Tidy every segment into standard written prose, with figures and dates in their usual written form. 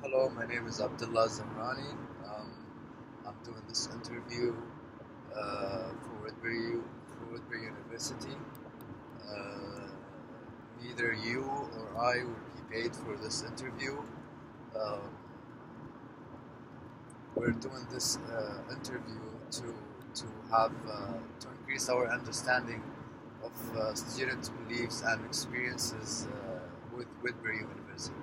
Hello, my name is Abdullah Zamrani. I'm doing this interview for Woodbury University. Uh, Neither you or I will be paid for this interview. Um, we're doing this interview to have to increase our understanding of student beliefs and experiences with Woodbury University.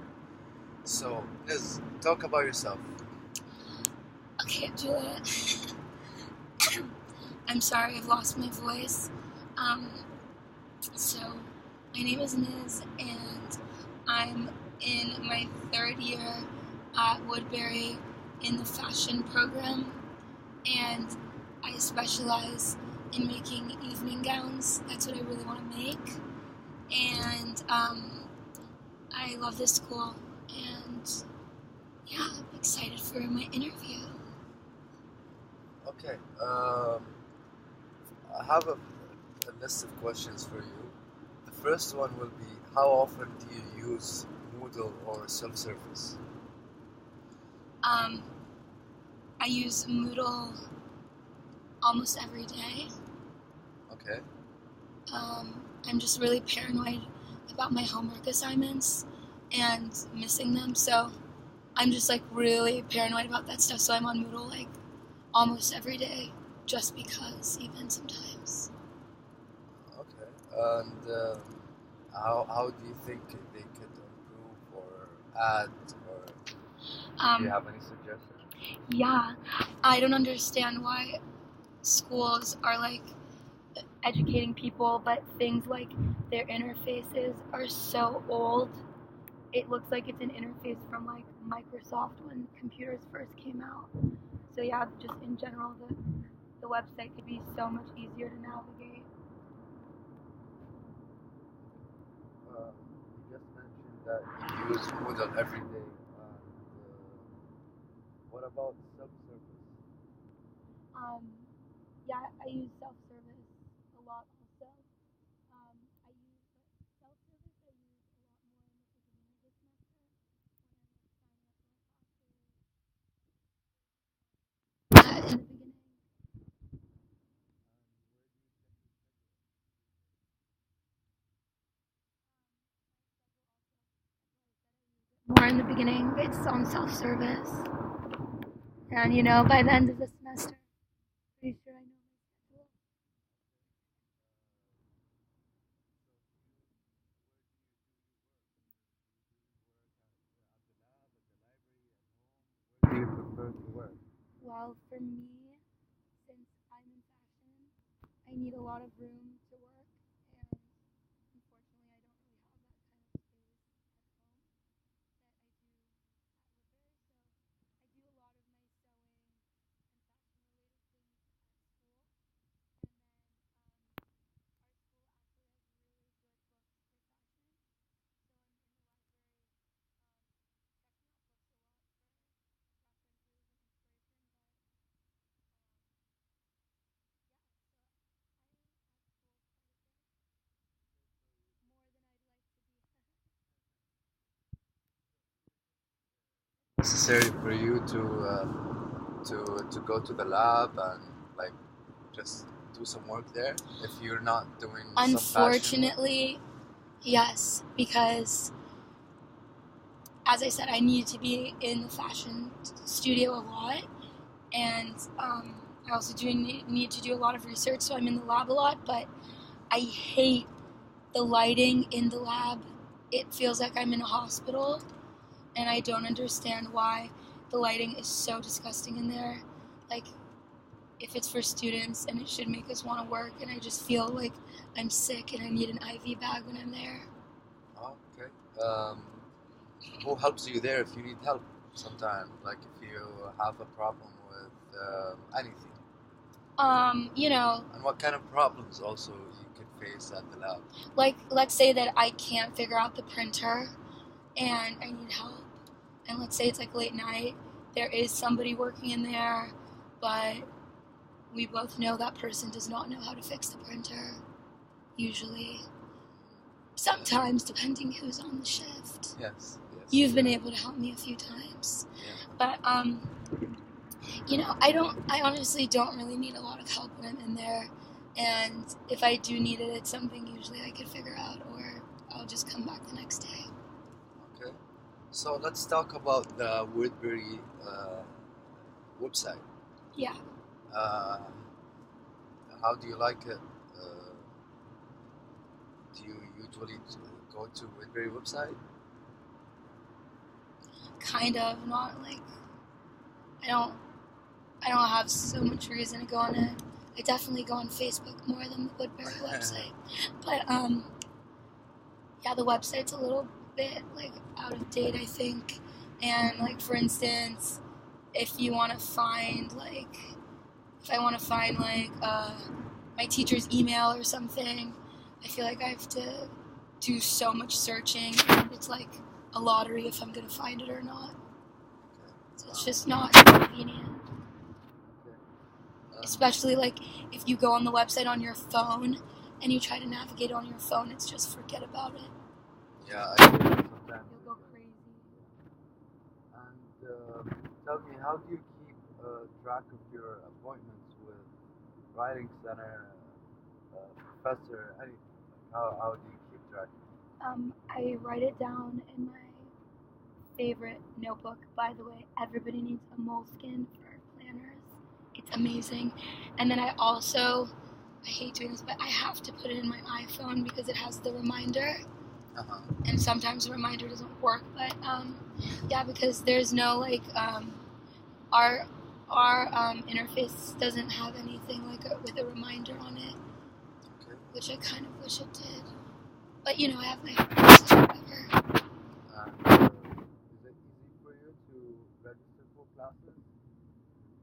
So, Liz, talk about yourself. Okay, Julia. I'm sorry, I've lost my voice. Um, so, my name is Niz, and I'm in my third year at Woodbury in the fashion program, and I specialize in making evening gowns. That's what I really want to make, and I love this school, and yeah, I'm excited for my interview. Okay. I have a list of questions for you. The first one will be, how often do you use Moodle or self-service? Um, I use Moodle almost every day. Okay. I'm just really paranoid about my homework assignments and missing them, so I'm just like really paranoid about that stuff. So I'm on Moodle like almost every day, just because, even sometimes. Okay. And how do you think they could improve or add, or do you have any suggestions? Yeah, I don't understand why schools are like educating people, but things like their interfaces are so old. It looks like it's an interface from like Microsoft when computers first came out. So yeah, just in general, the website could be so much easier to navigate. You just mentioned that you use Moodle every day. And what about self-service? Um, yeah, I use self-service a lot also. I use self-service. I use a lot more in the beginning of this semester when I'm like signing up for classes. In the beginning. More in the beginning, it's on self-service, and by the end of the semester, pretty sure I know my schedule. Where do you prefer to work? Well, for me, since I'm in fashion, I need a lot of room to work, and unfortunately, I don't really have that kind of space at home that I do at Woodbury. So I do a lot of my sewing and fashion related things at school, and then our school actually has really good books for fashion. So I'm in the library checking out books a lot for references and inspiration. But yeah, so I'm at school quite a bit, more than I'd like to be. Necessary for you to go to the lab and like just do some work there if you're not doing some fashion work? Unfortunately, yes, because as I said, I need to be in the fashion studio a lot, and I also do need to do a lot of research, so I'm in the lab a lot, but I hate the lighting in the lab. It feels like I'm in a hospital, and I don't understand why the lighting is so disgusting in there. Like, if it's for students and it should make us want to work, and I just feel like I'm sick and I need an IV bag when I'm there. Oh, okay. Who helps you there if you need help sometime? Like if you have a problem with anything? And what kind of problems also you could face at the lab? Like, let's say that I can't figure out the printer and I need help. And let's say it's like late night, there is somebody working in there, but we both know that person does not know how to fix the printer, usually. Sometimes, depending who's on the shift. Yes. You've been able to help me a few times. Yeah. But, I honestly don't really need a lot of help when I'm in there. And if I do need it, it's something usually I could figure out, or I'll just come back the next day. Okay. So let's talk about the Woodbury website. Yeah. How do you like it? Do you usually go to Woodbury website? Kind of, not like, I don't have so much reason to go on it. I definitely go on Facebook more than the Woodbury website. But, yeah, the website's a little bit, like, out of date, I think. And, like, for instance, if I want to find, like, my teacher's email or something, I feel like I have to do so much searching, and it's like a lottery if I'm gonna find it or not. So it's just not convenient. Especially like if you go on the website on your phone and you try to navigate on your phone, it's just forget about it. Yeah, I do sometimes. You'll go crazy. And tell me, how do you keep track of your appointments with writing center, professor, anything? How do you keep track? I write it down in my favorite notebook. By the way, everybody needs a Moleskine for planners. It's amazing. And then I hate doing this, but I have to put it in my iPhone because it has the reminder. Uh-huh. And sometimes the reminder doesn't work, but yeah, because there's no like our interface doesn't have anything like with a reminder on it, Okay. which I kind of wish it did. But I have my friends, so whatever. And is it easy for you to register for classes?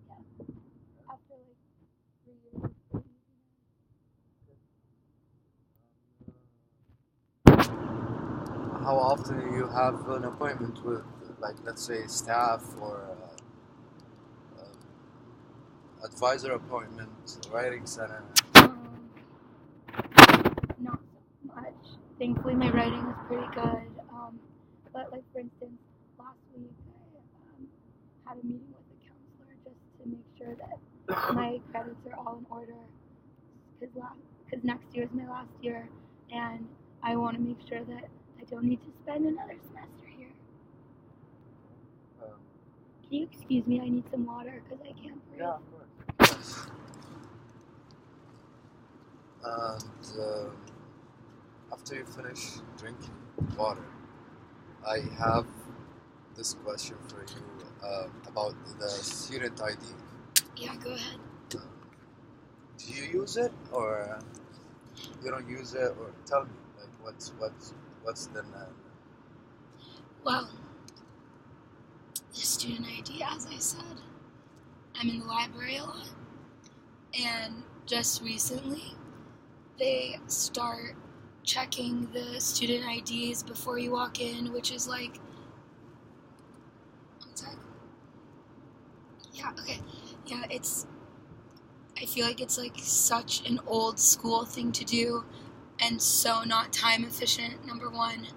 Yeah. After like 3 years, it's pretty easy. How often do you have an appointment with, like, let's say, staff or advisor appointment, writing center? Not so much. Thankfully, my writing is pretty good. But like for instance, last week I had a meeting with the counselor just to make sure that my credits are all in order. Because next year is my last year, and I want to make sure that I don't need to spend another semester here. Can you excuse me? I need some water because I can't breathe. Yeah, of course. And after you finish drinking water, I have this question for you about the student ID. Yeah, go ahead. Do you use it or you don't use it? Or tell me, like, what's the Well, the student ID, as I said, I'm in the library a lot, and just recently they start checking the student IDs before you walk in, which is like, one sec. Yeah, okay. Yeah, I feel like it's like such an old school thing to do and so not time efficient, number one,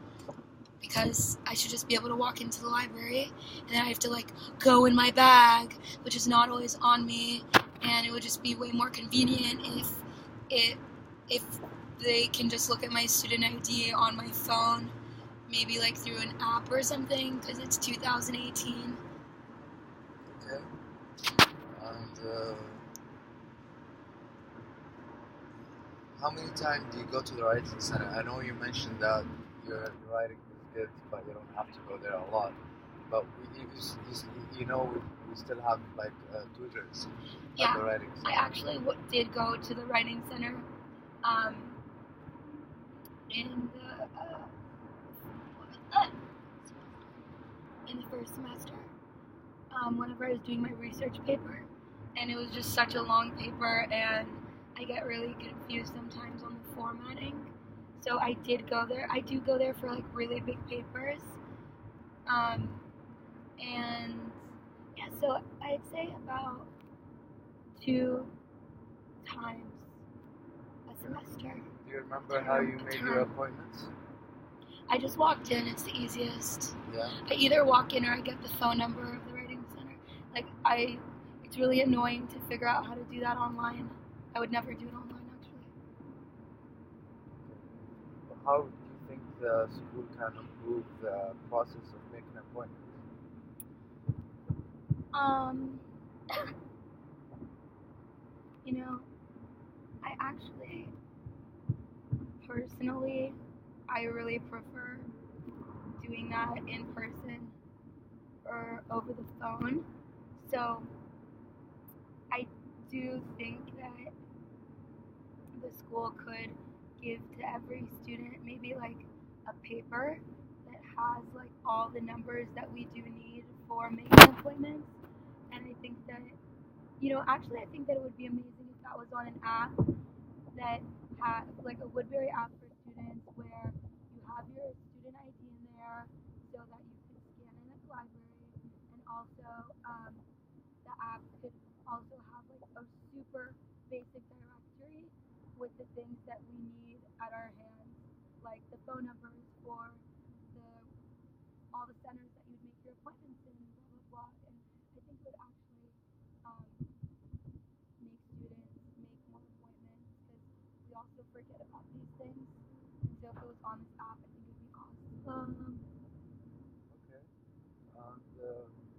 because I should just be able to walk into the library and then I have to like go in my bag, which is not always on me, and it would just be way more convenient if they can just look at my student ID on my phone, maybe like through an app or something, because it's 2018. Okay. And how many times do you go to the writing center? I know you mentioned that your writing is good, but you don't have to go there a lot. But we still have like tutors at the writing center. I actually did go to the writing center in the first semester, whenever I was doing my research paper, and it was just such a long paper, and I get really confused sometimes on the formatting. So I did go there. I do go there for like really big papers, and yeah. So I'd say about 2 times a semester. Do you remember how you made your appointments? I just walked in. It's the easiest. Yeah. I either walk in or I get the phone number of the writing center. It's really annoying to figure out how to do that online. I would never do it online, actually. How do you think the school can improve the process of making appointments? You know, I actually, personally, I really prefer doing that in person or over the phone. So I do think that the school could give to every student maybe like a paper that has like all the numbers that we do need for making appointments. And I think that, actually, I think that it would be amazing if that was on an app that had like a Woodbury app for students where you have your student ID in there so that you can scan in at the library, and also the app could also have like a super basic directory with the things that we need at our hands, like the phone numbers for the all the centers that you'd make your appointments in, blah blah blah. And I think it would actually make students make more appointments because we also forget about these things. And so if it was on this app, I think it'd be awesome. Okay. And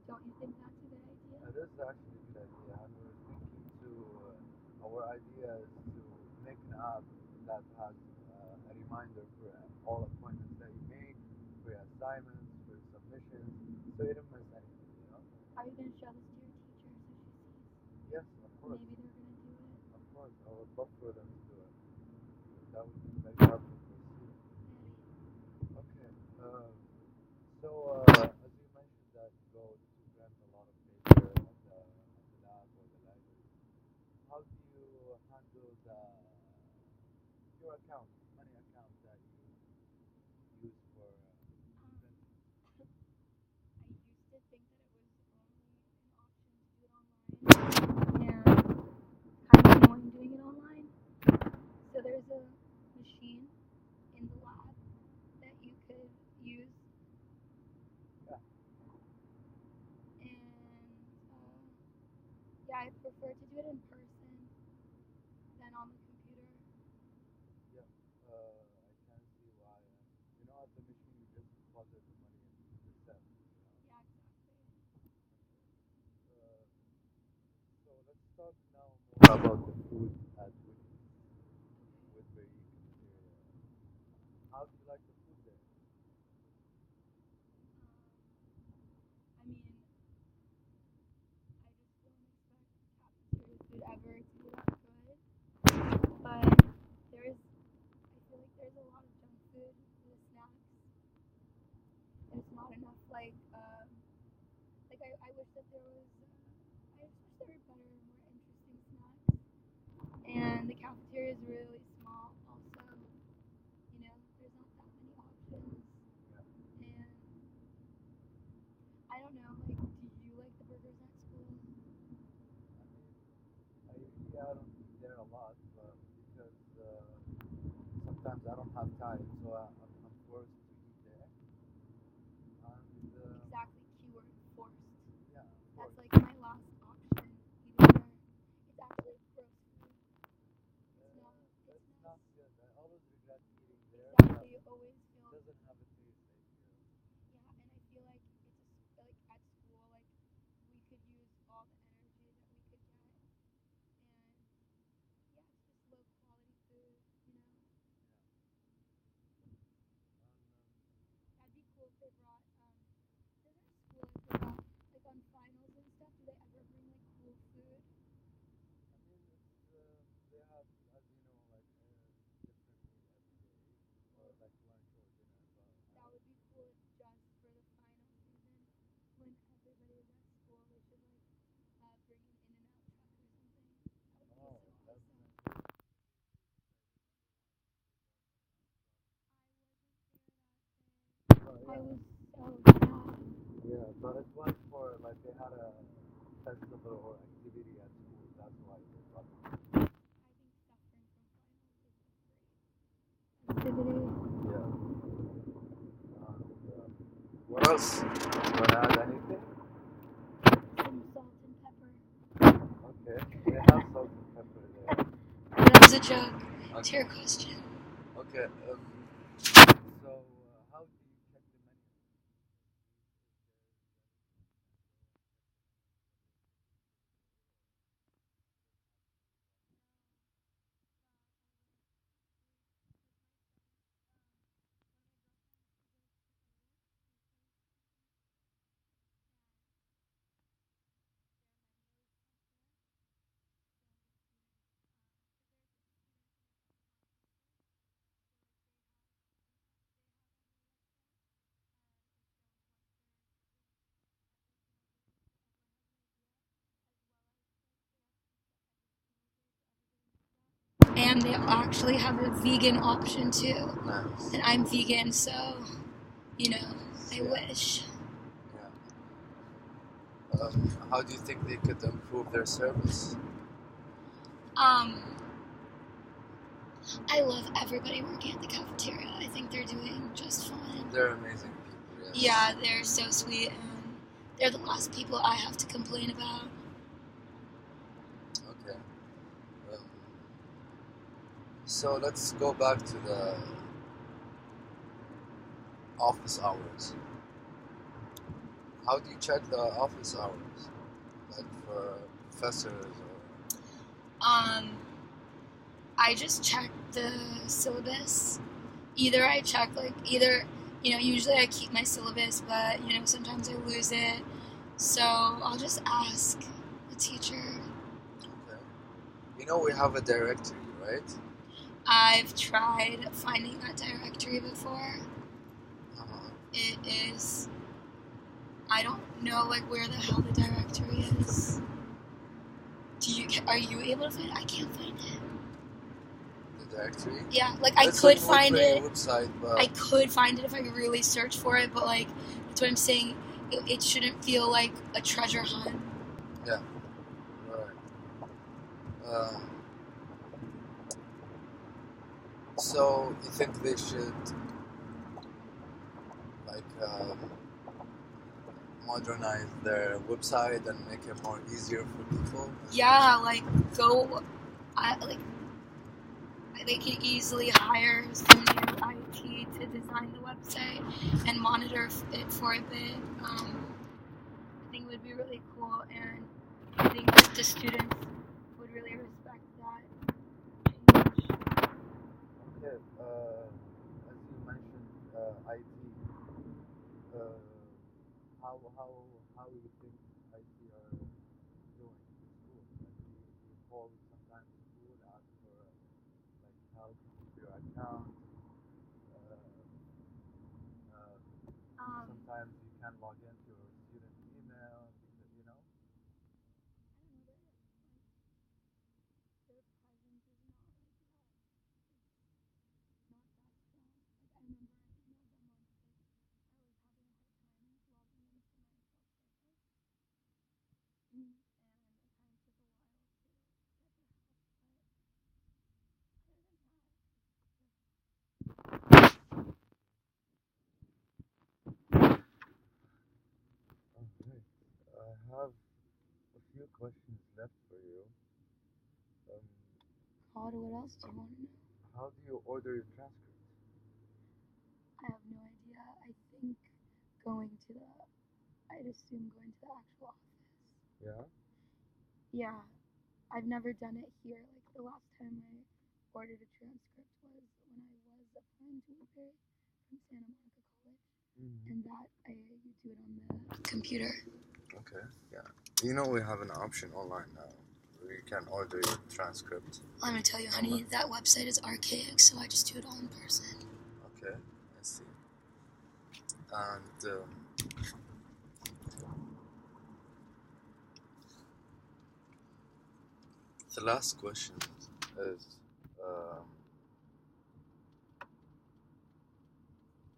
Don't you think that's a good idea? it is actually a good idea. And we're thinking to our idea is to make an app that has a reminder for all appointments that you make, for your assignments, for your submissions, so you don't miss anything. Are you going to show this to your teacher so she sees? Yes, of course. Maybe they're going to do it. Of course, I would love for them to do it. That would be very helpful for students. Okay. So, as you mentioned that you go to print a lot of paper at the lab or the library, how do you handle your account, money account that you use for printing? I used to think that it was only an option to do it online, and kind of annoying doing it online. So there's a machine in the lab that you could use, Yeah. and yeah, I prefer to do it in person than on the computer. Yeah. I can see why. At the machine you just deposit the money and it's set. Yeah, exactly. Uh, so let's talk now more about the food at Woodbury cafeteria. How do you like the food there? I mean, I just don't expect cafeteria food ever to be that good, but I feel like there's a lot of junk food in the snacks. There's not enough I wish that there was. I just wish there were better, more interesting snacks. And the cafeteria is really small. Also, there's not that many options. And I don't know. Like, do you like the burgers at school? I usually I don't eat there a lot, but because sometimes I don't have time, so I'm forced to eat there. And Exactly. Keyword forced. yeah, That's forced. like my last option. Eating there. It's actually gross food. It's not. It's It's not nice. good. I always regret eating there. Exactly. You always It feel. doesn't have a taste like here. Yeah, and I feel like like at school, like we could use all the energy that we could get, and yeah, it's just low quality food. That'd be cool if they brought. Does our school ever like on finals and stuff? Do they ever bring like cool food? I mean, they have, as you know, like different meal every day, or like lunch or dinner. But That would be cool if just for the final season, when everybody is at school, they should like bring an In-N-Out truck or something. That would be oh, so that's awesome. nice. I But was so sad. yeah, but it was for like they had a festival or activity at school. That's why they brought it. I think suffering from finals is a great activity. Yeah. else? You wanna add anything? Some salt and pepper. Okay. We have salt and pepper there. That was a joke. To Okay. your question. Okay. So how do you check the menu? And they actually have a vegan option too. Nice. And I'm vegan, so, you know, I Yeah. wish. Yeah. How do you think they could improve their service? I love everybody working at the cafeteria. I think they're doing just fine. They're amazing people. Yes. Yeah, they're so sweet, and they're the last people I have to complain about. Okay. So let's go back to the office hours. How do you check the office hours? Like for professors or... I just check the syllabus. Either I check, usually I keep my syllabus, but, sometimes I lose it. So I'll just ask the teacher. Okay. We have a directory, right? I've tried finding that directory before. Uh-huh. It is... I don't know, where the hell the directory is. Are you able to find it? I can't find it. The directory? Yeah, I It's could on find it. Website, but... I could find it if I really search for it, but, that's what I'm saying. It shouldn't feel like a treasure hunt. Yeah. Right. So you think they should modernize their website and make it more easier for people? Yeah, they can easily hire some new IT to design the website and monitor it for a bit. I think it would be really cool, and I think that the students would really respect that change. Okay. As you mentioned, IT. How you think IT are doing in school? You call sometimes school, ask for help with your account. Sometimes you can log into your student email because Their presence is not that. It's not that strong. I remember I emailed them once I was having a hard time logging into my self-service. And it kind of took a while to get their help, but other than that, Okay. I have a few questions left for you. Claude, what else do you want to know? How do you order your transcripts? I have no idea. I think I'd assume going to the actual office. Yeah? Yeah, I've never done it here. The last time I ordered a transcript was when I was applying to Woodbury from Santa Monica College, and that you do it on the computer. Okay, yeah. We have an option online now where you can order your transcript. Let me tell you, honey, that website is archaic, so I just do it all in person. Okay, I see. And the last question is,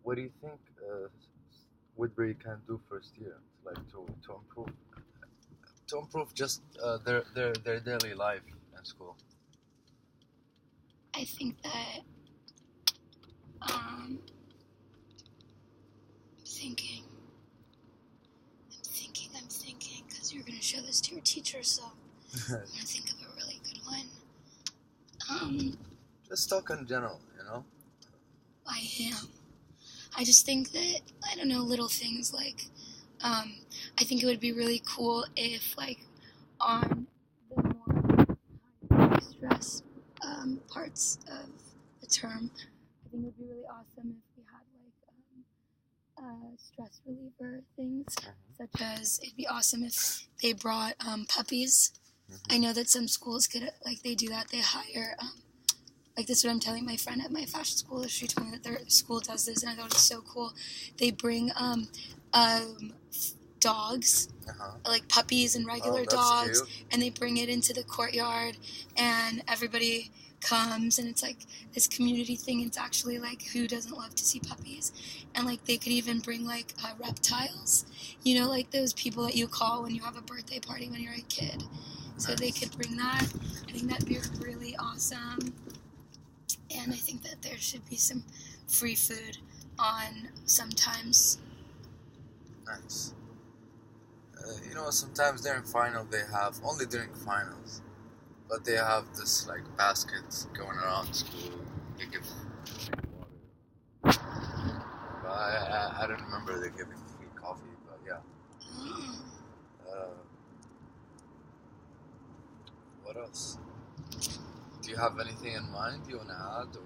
what do you think Woodbury can do for students, to improve just their daily life in school? I think that thinking. to show this to your teacher, so I'm going to think of a really good one. Just talk in general, you know? I am. I just think that, I don't know, little things like, I think it would be really cool if, like, on the more high stress parts of the term, I think it would be really awesome if we had, like, stress reliever things, such as it'd be awesome if they brought puppies. I know that some schools could, like, they do that. They hire, like, this is what I'm telling my friend at my fashion school. She told me that their school does this, and I thought it was so cool. They bring dogs, like puppies and regular dogs, cute. and they bring it into the courtyard, and everybody comes, and it's like this community thing. It's actually like, who doesn't love to see puppies? And like they could even bring like reptiles, you know, like those people that you call when you have a birthday party when you're a kid. So they could bring that. I think that'd be really awesome. And I think that there should be some free food on sometimes. Nice. You know, sometimes during final they have, only during finals, but they have this like baskets going around school. They give water. But I don't remember they giving free coffee, but yeah. What else? Do you have anything in mind you want to add, or?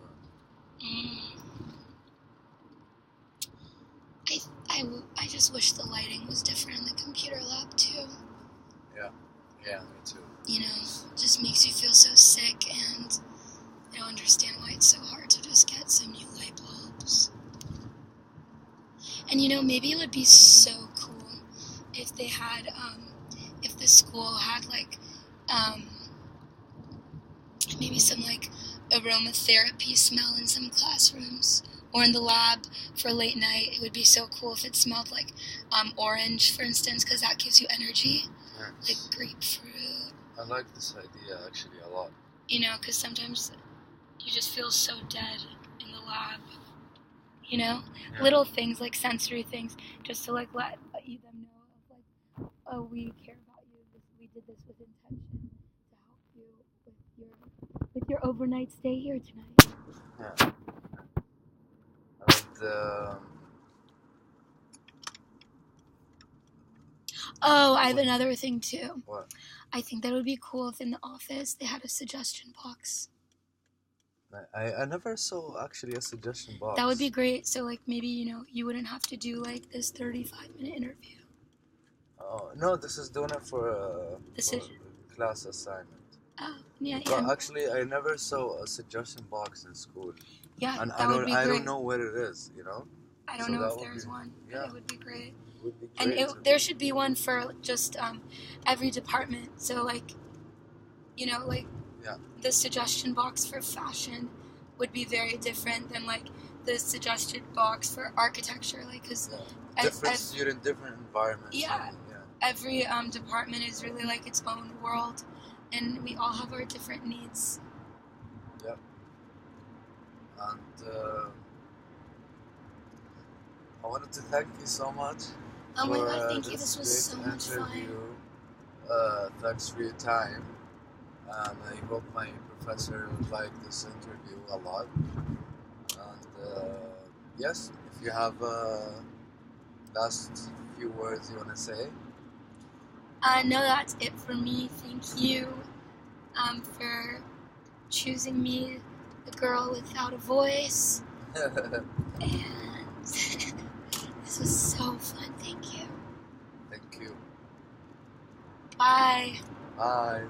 I just wish the lighting was different in the computer lab too. Yeah, me too. You know, it just makes you feel so sick, and I don't understand why it's so hard to just get some new light bulbs. And you know, maybe it would be so cool if they had, if the school had like, maybe some like aromatherapy smell in some classrooms or in the lab for late night. It would be so cool if it smelled like orange, for instance, because that gives you energy. Nice. Like grapefruit. I like this idea actually a lot. You know, because sometimes you just feel so dead in the lab. You know, little things like sensory things, just to like let you them know of like, oh, we care about you. We did this with intention to help you with your overnight stay here tonight. Yeah. And oh, I have another thing too. what? I think that would be cool if in the office they had a suggestion box. I never saw actually a suggestion box. That would be great. So like maybe, you know, you wouldn't have to do like this 35-minute interview. Oh no, this is doing it for a class assignment. Oh, yeah, But yeah. actually, I never saw a suggestion box in school. Yeah, And that would be great. I don't know what it is, you know? I don't So know that if would there's be- one. yeah. But it would be great. Would be And great. there should be one for just every department. So like, you know, like Yeah. the suggestion box for fashion would be very different than like the suggestion box for architecture. Like, because Different student, different environments. Yeah. and, every department is really like its own world, and we all have our different needs. Yep. And I wanted to thank you so much. Oh my for, god, thank you. This was so great much fun. interview. Thanks for your time. And I hope my professor would like this interview a lot. And yes, if you have last few words you want to say. No, that's it for me. Thank you for choosing me, the girl without a voice. And this was so fun. Thank you. Thank you. Bye. Bye.